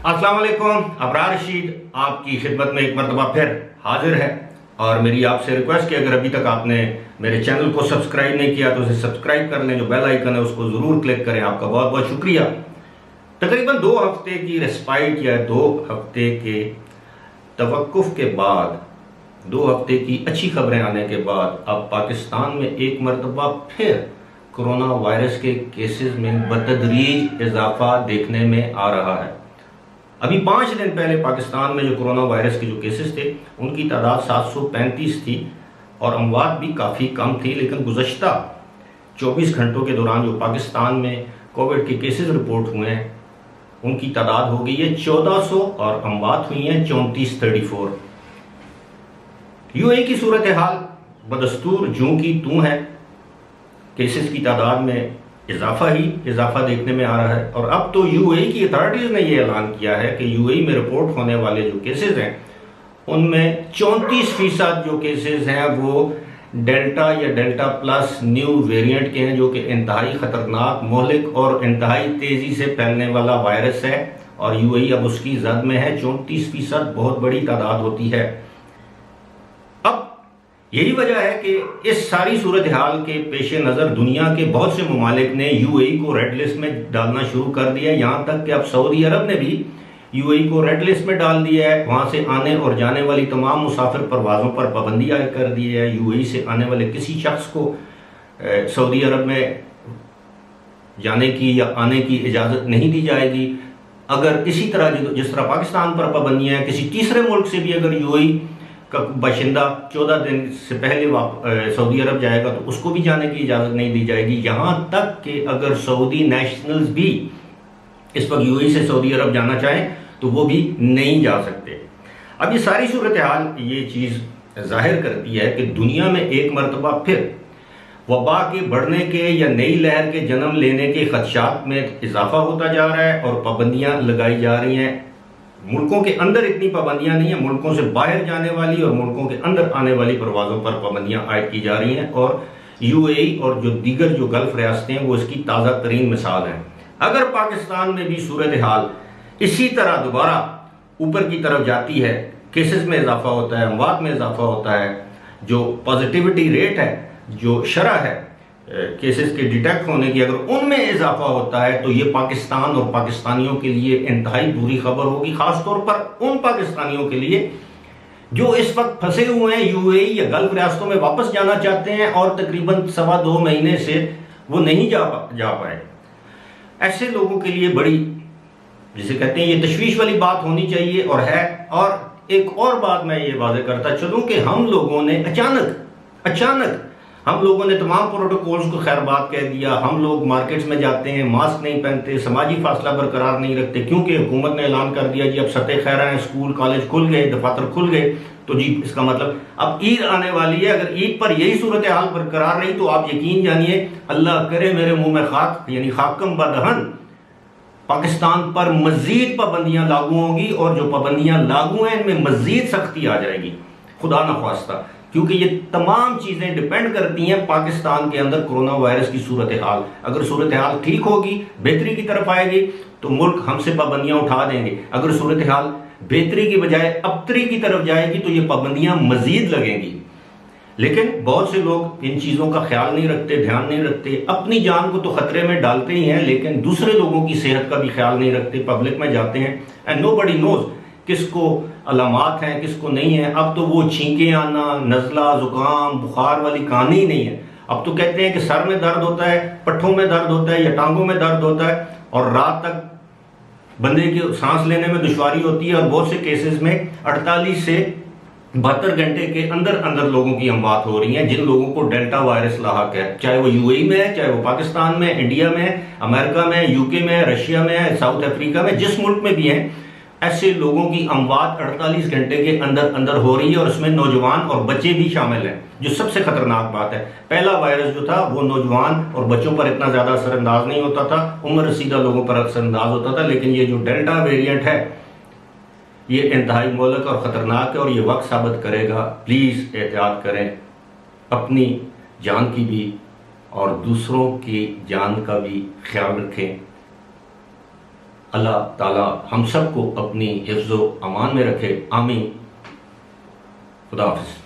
अस्सलाम वालेकुम। अबरार रशीद आपकी खिदमत में एक मरतबा फिर हाजिर है और मेरी आपसे रिक्वेस्ट कि अगर अभी तक आपने मेरे चैनल को सब्सक्राइब नहीं किया तो उसे सब्सक्राइब कर लें, जो बेल आइकन है उसको ज़रूर क्लिक करें। आपका बहुत बहुत शुक्रिया। तकरीबन 2 हफ्ते की रेस्पाइट या 2 हफ्ते के तवक्कुफ के बाद, 2 हफ्ते की अच्छी खबरें आने के बाद अब पाकिस्तान में एक मरतबा फिर कोरोना वायरस के केसेस में बतदरीज इजाफा देखने में आ रहा है। अभी 5 दिन पहले पाकिस्तान में जो कोरोना वायरस के जो केसेस थे उनकी तादाद 735 थी और अमवात भी काफ़ी कम थी, लेकिन गुज़श्ता 24 घंटों के दौरान जो पाकिस्तान में कोविड के केसेस रिपोर्ट हुए हैं उनकी तादाद हो गई है 1400 और अमवात हुई हैं 3434। यूएई की सूरत हाल बदस्तूर जूं की तूं है। केसेस की तादाद में इजाफा देखने में आ रहा है और अब तो यूएई की अथॉरिटीज़ ने यह ऐलान किया है कि यूएई में रिपोर्ट होने वाले जो केसेस हैं उनमें 34% जो केसेस हैं वो डेल्टा या डेल्टा प्लस न्यू वेरिएंट के हैं, जो कि इंतहाई ख़तरनाक, मोहलिक और इंतहाई तेज़ी से फैलने वाला वायरस है और यूएई अब उसकी जद में है। 34% बहुत बड़ी तादाद होती है। यही वजह है कि इस सारी सूरत हाल के पेश नज़र दुनिया के बहुत से ममालिक ने यूएई को रेड लिस्ट में डालना शुरू कर दिया है। यहाँ तक कि अब सऊदी अरब ने भी यूएई को रेड लिस्ट में डाल दिया है। वहाँ से आने और जाने वाली तमाम मुसाफिर परवाज़ों पर पाबंदी आयद कर दी है। यूएई से आने वाले किसी शख्स को सऊदी अरब में जाने की या आने की इजाज़त नहीं दी जाएगी। अगर इसी तरह जिस तरह पाकिस्तान पर पाबंदियाँ हैं, किसी तीसरे मुल्क से भी अगर यूएई का बाशिंदा 14 दिन से पहले सऊदी अरब जाएगा तो उसको भी जाने की इजाज़त नहीं दी जाएगी। यहाँ तक कि अगर सऊदी नेशनल्स भी इस वक्त यूएई से सऊदी अरब जाना चाहें तो वो भी नहीं जा सकते। अब ये सारी सूरत हाल ये चीज़ जाहिर करती है कि दुनिया में एक मरतबा फिर वबा के बढ़ने के या नई लहर के जन्म लेने के खदशात में इजाफा होता जा रहा है और पाबंदियाँ लगाई जा रही हैं। मुल्कों के अंदर इतनी पाबंदियां नहीं है, मुल्कों से बाहर जाने वाली और मुल्कों के अंदर आने वाली परवाज़ों पर पाबंदियां आयद की जा रही हैं और यूएई और जो दीगर जो गल्फ रियासतें हैं वो इसकी ताज़ा तरीन मिसाल हैं। अगर पाकिस्तान में भी सूरत हाल इसी तरह दोबारा ऊपर की तरफ जाती है, केसेस में इजाफा होता है, अमवात में इजाफा होता है, जो पॉजिटिविटी रेट है, जो शरह है केसेस के डिटेक्ट होने की, अगर उनमें इजाफा होता है तो ये पाकिस्तान और पाकिस्तानियों के लिए इंतहाई बुरी खबर होगी। खासतौर पर उन पाकिस्तानियों के लिए जो इस वक्त फंसे हुए हैं यूएई या गल्फ रियासतों में वापस जाना चाहते हैं और तकरीबन 2.25 महीने से वो नहीं जा पाए। ऐसे लोगों के लिए बड़ी, जिसे कहते हैं, ये तशवीश वाली बात होनी चाहिए और है। और एक और बात मैं ये वाज़ेह करता चलूँ कि हम लोगों ने अचानक हम लोगों ने तमाम प्रोटोकॉल्स को खैरबाद कह दिया। हम लोग मार्केट्स में जाते हैं, मास्क नहीं पहनते, समाजी फासला बरकरार नहीं रखते, क्योंकि हुकूमत ने ऐलान कर दिया जी अब सतह खैरा है, स्कूल कॉलेज खुल गए, दफातर खुल गए, तो जी इसका मतलब अब ईद आने वाली है। अगर ईद पर यही सूरत हाल बरकरार रही तो आप यकीन जानिए, अल्लाह करे मेरे मुंह में खाक यानी खाकम बदहन, पाकिस्तान पर मजीद पाबंदियां लागू होंगी और जो पाबंदियां लागू हैं इनमें मजीद सख्ती आ जाएगी, खुदा न ख्वास्ता, क्योंकि ये तमाम चीज़ें डिपेंड करती हैं पाकिस्तान के अंदर कोरोना वायरस की सूरत हाल। अगर सूरत हाल ठीक होगी, बेहतरी की तरफ आएगी तो मुल्क हमसे पाबंदियां उठा देंगे। अगर सूरत हाल बेहतरी की बजाय अबतरी की तरफ जाएगी तो ये पाबंदियां मजीद लगेंगी। लेकिन बहुत से लोग इन चीज़ों का ख्याल नहीं रखते, ध्यान नहीं रखते, अपनी जान को तो खतरे में डालते ही हैं लेकिन दूसरे लोगों की सेहत का भी ख्याल नहीं रखते। पब्लिक में जाते हैं एंड नोबडी नोज किसको अलामात हैं किसको नहीं है। अब तो वो छींके आना, नज़ला, जुकाम, बुखार वाली कहानी ही नहीं है। अब तो कहते हैं कि सर में दर्द होता है, पट्ठों में दर्द होता है या टांगों में दर्द होता है और रात तक बंदे की सांस लेने में दुश्वारी होती है और बहुत से केसेस में 48 से 72 घंटे के अंदर अंदर लोगों की अमवात हो रही हैं, जिन लोगों को डेल्टा वायरस लाहक है, चाहे वो यूएई में है, चाहे वो पाकिस्तान में, इंडिया में, अमेरिका में, यूके में, रशिया में, साउथ अफ्रीका में, जिस मुल्क में भी हैं, ऐसे लोगों की अमवात 48 घंटे के अंदर अंदर हो रही है और उसमें नौजवान और बच्चे भी शामिल हैं, जो सबसे खतरनाक बात है। पहला वायरस जो था वो नौजवान और बच्चों पर इतना ज़्यादा असरअंदाज नहीं होता था, उम्र रसीदा लोगों पर असरअंदाज होता था, लेकिन ये जो डेल्टा वेरिएंट है ये इंतहाई मोहलिक और ख़तरनाक है और ये वक्त साबित करेगा। प्लीज़ एहतियात करें, अपनी जान की भी और दूसरों की जान का भी ख्याल रखें। अल्लाह ताला हम सबको अपनी हिफ्ज़ो अमान में रखे, आमीन। खुदा हाफ़िज़।